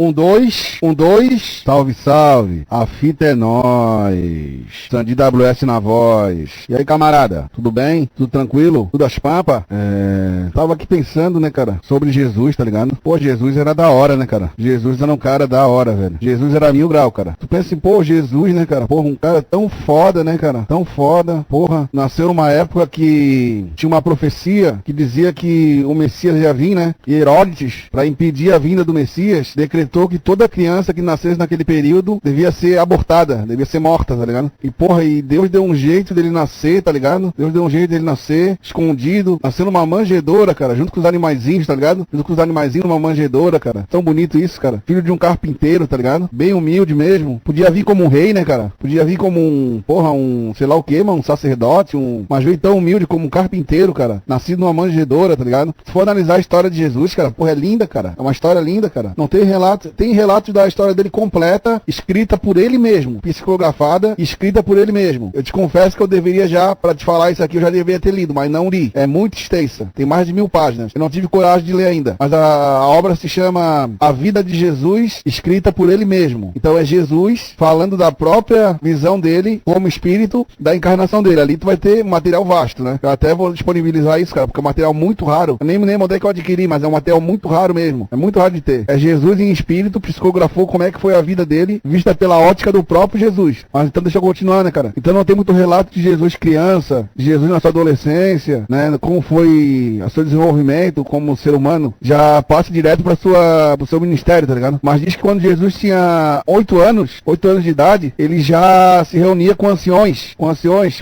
1, 2. Salve, salve. A fita é nóis. Sandy WS na voz. E aí, camarada? Tudo bem? Tudo tranquilo? Tudo às pampas? Tava aqui pensando, né, cara? Sobre Jesus, tá ligado? Pô, Jesus era da hora, né, cara? Jesus era um cara da hora, velho. Jesus era 1000 graus, cara. Tu pensa assim, pô, Jesus, né, cara? Porra, um cara tão foda, né, cara? Tão foda. Porra, nasceu numa época que tinha uma profecia que dizia que o Messias ia vir, né? E Herodes, pra impedir a vinda do Messias, decretou que toda criança que nascesse naquele período devia ser abortada, devia ser morta, tá ligado? E porra, e Deus deu um jeito dele nascer, tá ligado? Deus deu um jeito dele nascer, escondido, nasceu numa manjedoura, cara, junto com os animaizinhos, tá ligado? Junto com os animaizinhos numa manjedoura, cara. Tão bonito isso, cara. Filho de um carpinteiro, tá ligado? Bem humilde mesmo. Podia vir como um rei, né, cara? Podia vir como um, porra, um, sei lá o que, mano, um sacerdote, mas veio tão humilde como um carpinteiro, cara. Nascido numa manjedoura, tá ligado? Se for analisar a história de Jesus, cara, porra, é linda, cara. É uma história linda, cara. Não tem relato, tem relatos da história dele completa, escrita por ele mesmo, psicografada, escrita por ele mesmo. Eu te confesso que eu deveria já, pra te falar isso aqui, eu já deveria ter lido, mas não li. É muito extensa. Tem mais de 1000 páginas. Eu não tive coragem de ler ainda. Mas a obra se chama A Vida de Jesus, escrita por ele mesmo. Então é Jesus falando da própria visão dele como espírito da encarnação dele. Ali tu vai ter material vasto, né? Eu até vou disponibilizar isso, cara, porque é um material muito raro. Eu nem lembro onde é que eu adquiri, mas é um material muito raro mesmo. É muito raro de ter. É Jesus em espírito, psicografou como é que foi a vida dele, vista pela ótica do próprio Jesus. Mas então deixa eu continuar, né, cara? Então não tem muito relato de Jesus criança, de Jesus na sua adolescência, né? Como foi o seu desenvolvimento como ser humano. Já passa direto pro seu ministério, tá ligado? Mas diz que quando Jesus tinha 8 anos de idade, ele já se reunia com anciões,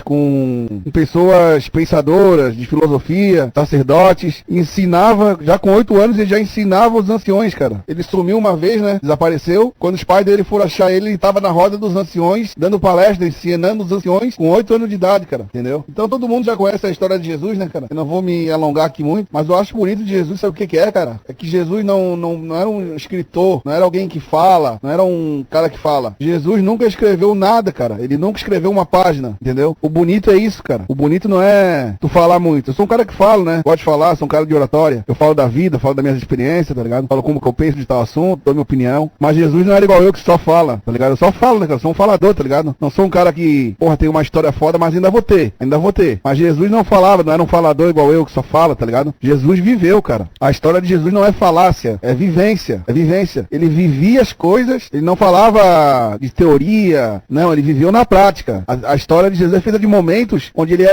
com pessoas pensadoras de filosofia, sacerdotes, e ensinava, já com 8 anos ele já ensinava os anciões, cara. Ele sumiu uma vez, né? Desapareceu. Quando os pais dele foram achar ele, ele tava na roda dos anciões, dando palestra, ensinando os anciões com 8 anos de idade, cara. Entendeu? Então todo mundo já conhece a história de Jesus, né, cara? Eu não vou me alongar aqui muito, mas eu acho bonito de Jesus, sabe o que é, cara? É que Jesus não era um escritor, não era alguém que fala, não era um cara que fala. Jesus nunca escreveu nada, cara. Ele nunca escreveu uma página, entendeu? O bonito é isso, cara. O bonito não é tu falar muito. Eu sou um cara que falo, né? Gosto de falar, sou um cara de oratória. Eu falo da vida, falo das minhas experiências, tá ligado? Falo como que eu penso de tal assunto, dou minha opinião. Mas Jesus não era igual eu que só fala, tá ligado? Eu só falo, né, cara? Eu sou um falador, tá ligado? Não sou um cara que, porra, tem uma história foda, mas ainda vou ter. Mas Jesus não falava, não era um falador igual eu que só fala, tá ligado? Jesus viveu, cara. A história de Jesus não é falácia, é vivência. É vivência. Ele vivia as coisas, ele não falava de teoria, não, ele viveu na prática. A história de Jesus é feita de momentos onde ele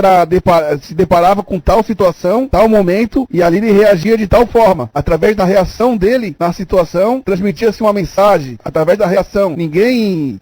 se deparava com tal situação, tal momento, e ali ele reagia de tal forma. Através da reação dele na situação, transmitia-se uma mensagem. Através da reação. Ninguém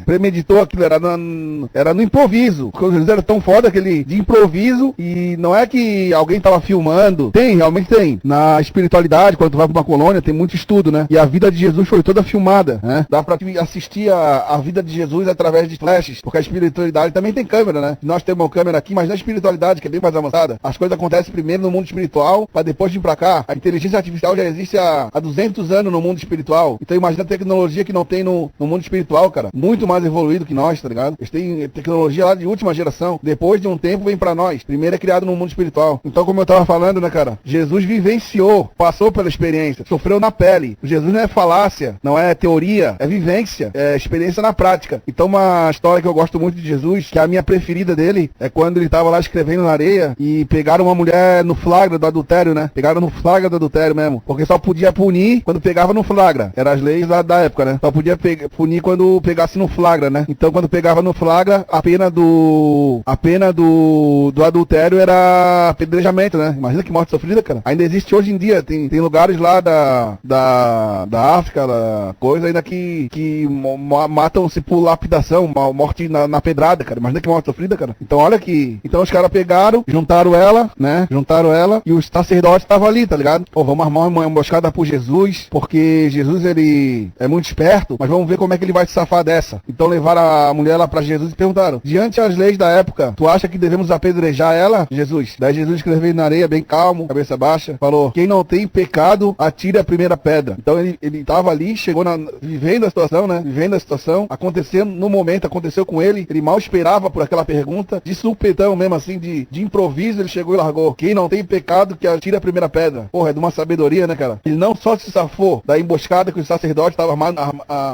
premeditou aquilo, era no improviso. Porque Jesus era tão foda que ele, de improviso, e não é que alguém tava filmando. Realmente tem. Na espiritualidade, quando tu vai pra uma colônia, tem muito estudo, né? E a vida de Jesus foi toda filmada, né? Dá pra assistir a vida de Jesus através de flashes, porque a espiritualidade também tem câmera, né? Nós temos uma câmera aqui, mas na espiritualidade, que é bem mais avançada, as coisas acontecem primeiro no mundo espiritual, pra depois vir pra cá. A inteligência artificial já existe há 200 anos no mundo espiritual. Então imagina a tecnologia que não tem no mundo espiritual, cara. Muito mais evoluído que nós, tá ligado? Eles têm tecnologia lá de última geração. Depois de um tempo vem pra nós. Primeiro é criado no mundo espiritual. Então, como eu tava falando, né, cara? Jesus vivenciou, passou pela experiência, sofreu na pele. Jesus não é falácia, não é teoria, é vivência, é experiência na prática. Então, uma história que eu gosto muito de Jesus, que é a minha preferida dele, é quando ele tava lá escrevendo na areia e pegaram uma mulher no flagra do adultério, né? Pegaram no flagra do adultério mesmo. Porque só podia punir quando pegava no flagra. Eram as leis lá da época, né? Só podia punir quando pegasse no flagra, né? Então, quando pegava no flagra, a pena do adultério era apedrejamento, né? Imagina que morte sofrida, cara. Ainda existe hoje em dia, tem lugares lá da África, coisa ainda que matam-se por lapidação, morte na pedrada, cara. Imagina que morte sofrida, cara. Então olha que... Então os caras pegaram, juntaram ela, né? E os sacerdotes estavam ali, tá ligado? Pô, vamos armar uma emboscada por Jesus, porque Jesus, ele é muito esperto, mas vamos ver como é que ele vai se safar dessa. Então levaram a mulher lá pra Jesus e perguntaram: diante as leis da época, tu acha que devemos apedrejar ela, Jesus? Daí Jesus escreveu na areia, bem calmo, cabeça baixa, falou: quem não tem pecado, atire a primeira pedra. Então ele tava ali, chegou vivendo a situação, né? Vivendo a situação, acontecendo no momento, aconteceu com ele mal esperava por aquela pergunta, de supetão mesmo assim, de improviso, ele chegou e largou: quem não tem pecado, que atire a primeira pedra. Porra, é de uma sabedoria, né, cara? Ele não só se safou da emboscada que os sacerdotes estavam armando,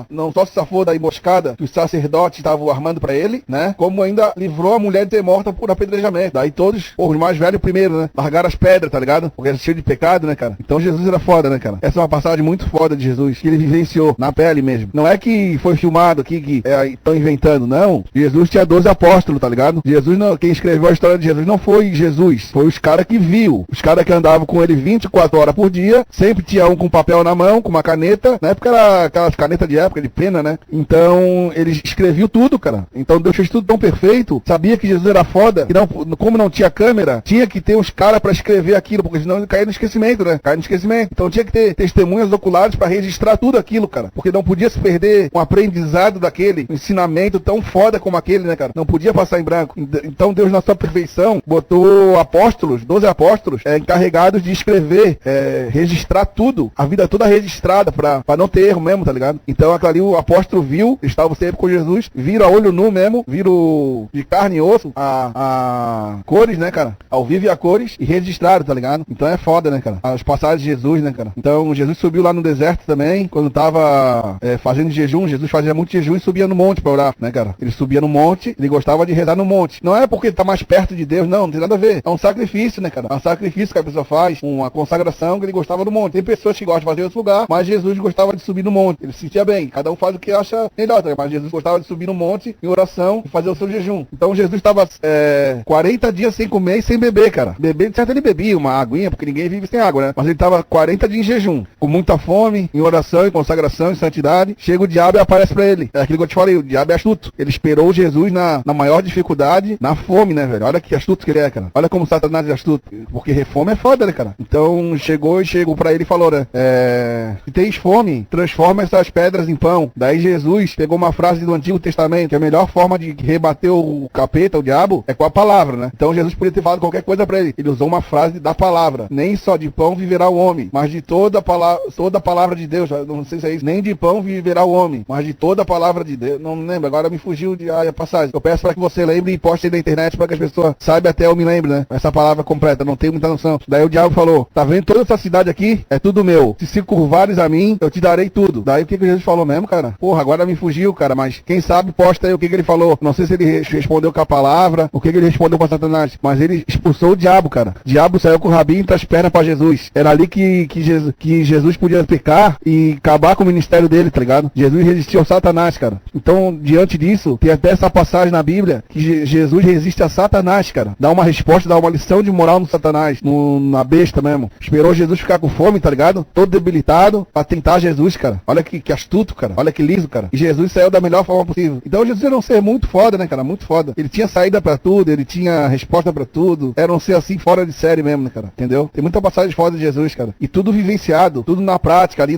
não só se safou da emboscada que os sacerdotes estavam armando pra ele, né? Como ainda livrou a mulher de ser morta por apedrejamento. Daí todos, os mais velhos primeiro, né? Largaram as pedras, tá ligado? Porque era cheio de pecado, né, cara? Então Jesus era foda, né, cara? Essa é uma passagem muito foda de Jesus, que ele vivenciou na pele mesmo. Não é que foi filmado aqui, que estão inventando, não. Jesus tinha 12 apóstolos, tá ligado? Jesus não, quem escreveu a história de Jesus não foi Jesus, foi os caras que viu. Os caras que andavam com ele 24 horas por dia, sempre tinha um com papel na mão, com uma caneta. Na época era aquelas canetas de época, de pena, né? Então, ele escreveu tudo, cara. Então Deus fez tudo tão perfeito, sabia que Jesus era foda, que não, como não tinha câmera, tinha que ter uns caras pra escrever aquilo, porque senão ele caía no esquecimento, né? Caía no esquecimento. Então tinha que ter testemunhas oculares pra registrar tudo aquilo, cara. Porque não podia se perder um aprendizado daquele, um ensinamento tão foda como aquele, né, cara? Não podia passar em branco. Então Deus, na sua perfeição, botou apóstolos, 12 apóstolos, encarregados de escrever, registrar tudo, a vida toda registrada, pra não ter erro mesmo, tá ligado? Então aquilo ali o apóstolo viu, estava sempre com Jesus, viram a olho nu mesmo, viram de carne e osso, a cores, né, cara? Ao vivo e a cores, e registraram, tá ligado? Então é foda, né, cara? As passagens de Jesus, né, cara? Então Jesus subiu lá no deserto também, quando tava fazendo jejum, Jesus fazia muito jejum e subia no monte pra orar, né, cara? Ele subia no monte, ele gostava de rezar no monte. Não é porque ele tá mais perto de Deus, não tem nada a ver. É um sacrifício, né, cara? É um sacrifício que a pessoa faz, uma consagração que ele gostava do monte. Tem pessoas que gostam de fazer em outro lugar, mas Jesus gostava de subir no monte. Ele se sentia bem. Cada um faz o que acha melhor, tá? Mas Jesus gostava de subir no monte em oração e fazer o seu jejum. Então Jesus estava 40 dias sem comer e sem beber, cara. Beber, de certo ele bebia uma aguinha, porque ninguém vive sem água, né? Mas ele estava 40 dias em jejum, com muita fome, em oração, em consagração, em santidade. Chega o diabo e aparece pra ele. É aquilo que eu te falei, o diabo é astuto. Ele esperou Jesus na maior dificuldade, na fome, né, velho? Olha que astuto que ele é, cara. Olha como Satanás é astuto. Porque fome é foda, né, cara? Então chegou pra ele e falou, né? Se tens fome, transforma essas pedras em pão. Daí Jesus pegou uma frase do Antigo Testamento, que a melhor forma de rebater o capeta, o diabo, é com a palavra, né? Então Jesus podia ter falado qualquer coisa pra ele. Ele usou uma frase da palavra. Nem só de pão viverá o homem, mas de toda a palavra de Deus. Não sei se é isso. Nem de pão viverá o homem, mas de toda a palavra de Deus. Não lembro, agora me fugiu a passagem. Eu peço para que você lembre e poste aí na internet para que as pessoas saibam até eu me lembro, né? Essa palavra completa, não tenho muita noção. Daí o diabo falou, tá vendo toda essa cidade aqui? É tudo meu. Se curvares a mim, eu te darei tudo. Daí o que Jesus falou mesmo, cara? Porra, agora me fugiu, cara, mas quem sabe posta aí o que ele falou. Não sei se ele respondeu com a palavra, o que ele respondeu para Satanás, mas ele expulsou o diabo, cara. O diabo saiu com o rabinho entre as pernas para Jesus. Era ali que Jesus podia pecar e acabar com o ministério dele, tá ligado? Jesus resistiu ao Satanás, cara. Então, diante disso, tem até essa passagem na Bíblia que Jesus resiste a Satanás, cara. Dá uma resposta, dá uma lição de moral no Satanás, na besta mesmo. Esperou Jesus ficar com fome, tá ligado? Todo debilitado, pra tentar Jesus, cara. Olha que astuto, cara. Olha que liso, cara. E Jesus saiu da melhor forma possível. Então Jesus era um ser muito foda, né, cara? Muito foda. Ele tinha saída pra tudo, ele tinha resposta pra tudo. Era um ser assim, fora de série mesmo, né, cara? Entendeu? Tem muita passagem foda de Jesus, cara. E tudo vivenciado, tudo na prática, ali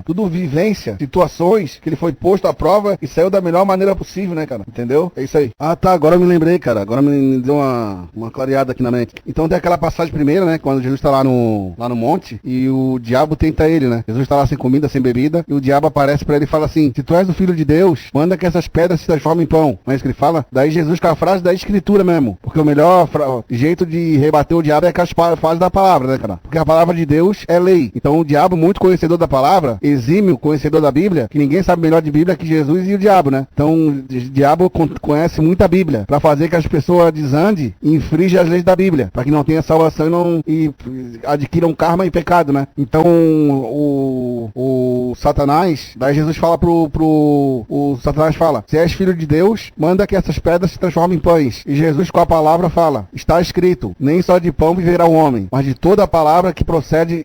tudo vivência, situações que ele foi posto à prova e saiu da melhor maneira possível, né, cara? Entendeu? É isso aí. Ah, tá, agora eu me lembrei, cara. Agora me deu uma clareada aqui na mente. Então tem aquela passagem primeira, né? Quando Jesus tá lá no monte e o diabo tenta ele, né? Jesus tá lá sem comida, sem bebida, e o diabo aparece pra ele e fala assim, se tu és o filho de Deus, manda que essas pedras se transformem em pão. Não é isso que ele fala? Daí Jesus com a frase da escritura mesmo. Porque o melhor jeito de rebater o diabo é com as frases da palavra, né, cara? Porque a palavra de Deus é lei. Então o diabo, muito conhecedor da palavra, exímio conhecedor da Bíblia, que ninguém sabe melhor de Bíblia que Jesus e o diabo, né? Então o diabo conhece muito a Bíblia, pra fazer que as pessoas desandem e infringem as leis da Bíblia, pra que não tenha salvação e adquiram karma e pecado, né? Então o Satanás, daí Jesus fala o Satanás fala, se és filho de Deus, manda que essas pedras se transformem em pães. E Jesus com a palavra fala, está escrito, nem só de pão viverá o homem, mas de toda a palavra que procede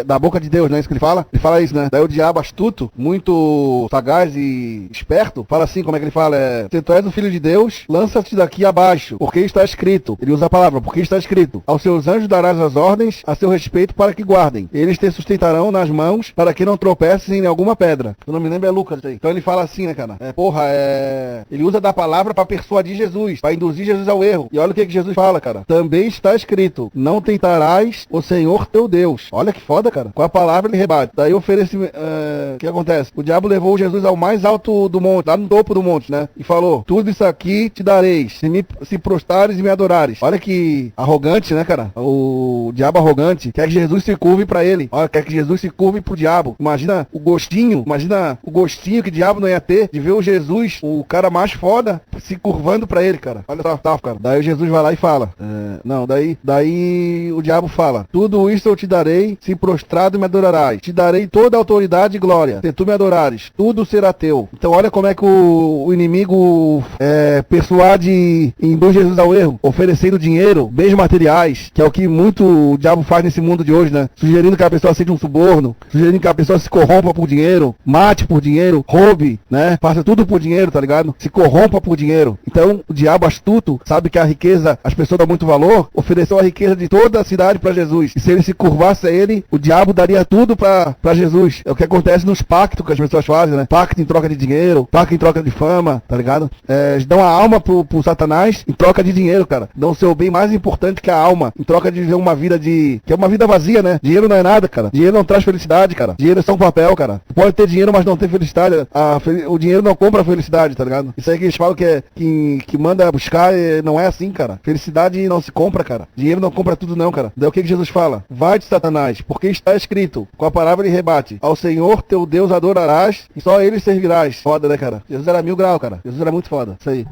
da boca de Deus, não é isso que ele fala? Ele fala isso, né? Daí o diabo astuto, muito sagaz e esperto, fala assim, como é que ele fala? Se tu és o filho de Deus, lança-te daqui abaixo, porque está escrito. Ele usa a palavra, porque está escrito. Aos seus anjos darás as ordens a seu respeito para que guardem. Eles te sustentarão nas mãos para que não tropeces em alguma pedra. Eu não me lembro, é Lucas aí. Então ele fala assim, né, cara? Ele usa da palavra pra persuadir Jesus, pra induzir Jesus ao erro. E olha o que Jesus fala, cara. Também está escrito, não tentarás o Senhor teu Deus. Olha que foda, cara. Com a palavra ele rebate. Daí oferece... O que acontece? O diabo levou Jesus ao mais alto do monte, lá no topo do monte, né? E falou, tudo isso aqui te dareis, se prostrares e me adorares. Olha que arrogante, né, cara? O diabo arrogante quer que Jesus se curve pra ele. Olha, quer que Jesus se curve pro diabo. Imagina o gostinho que o diabo não ia ter de ver o Jesus, o cara mais foda, se curvando pra ele, cara. Olha só, cara. Daí Jesus vai lá e fala. Daí o diabo fala, tudo isso eu te darei, se prostrado me adorarás. Te darei toda a autoridade e glória. Se tu me adorares, tudo será teu. Então olha como é que o inimigo persuade e induz Jesus ao erro, oferecendo dinheiro, bens materiais, que é o que muito o diabo faz nesse mundo de hoje, né? Sugerindo que a pessoa aceite um suborno, sugerindo que a pessoa se corrompa por dinheiro, mate por dinheiro, roube, né? Faça tudo por dinheiro, tá ligado? Se corrompa por dinheiro. Então o diabo astuto sabe que a riqueza, as pessoas dão muito valor, ofereceu a riqueza de toda a cidade para Jesus. E se ele se curvasse a ele, o diabo daria tudo para Jesus. É o que acontece nos pactos que as pessoas fazem, né? Pacto em troca de dinheiro, pacto em troca de fama, tá ligado? Eles dão a alma pro Satanás em troca de dinheiro, cara. Dão o seu bem mais importante que a alma, em troca de viver uma vida que é uma vida vazia, né? Dinheiro não é nada, cara. Dinheiro não traz felicidade, cara. Dinheiro é só um papel, cara. Pode ter dinheiro, mas não tem felicidade. O dinheiro não compra a felicidade, tá ligado? Isso aí que eles falam que manda buscar, não é assim, cara. Felicidade não se compra, cara. Dinheiro não compra tudo não, cara. Daí o que Jesus fala? Vai-te, Satanás, porque está escrito, com a palavra ele rebate, ao Senhor teu Deus adorarás e só ele servirás. Foda, né, cara? Jesus era 1000 graus, cara. Jesus era muito foda. Isso aí.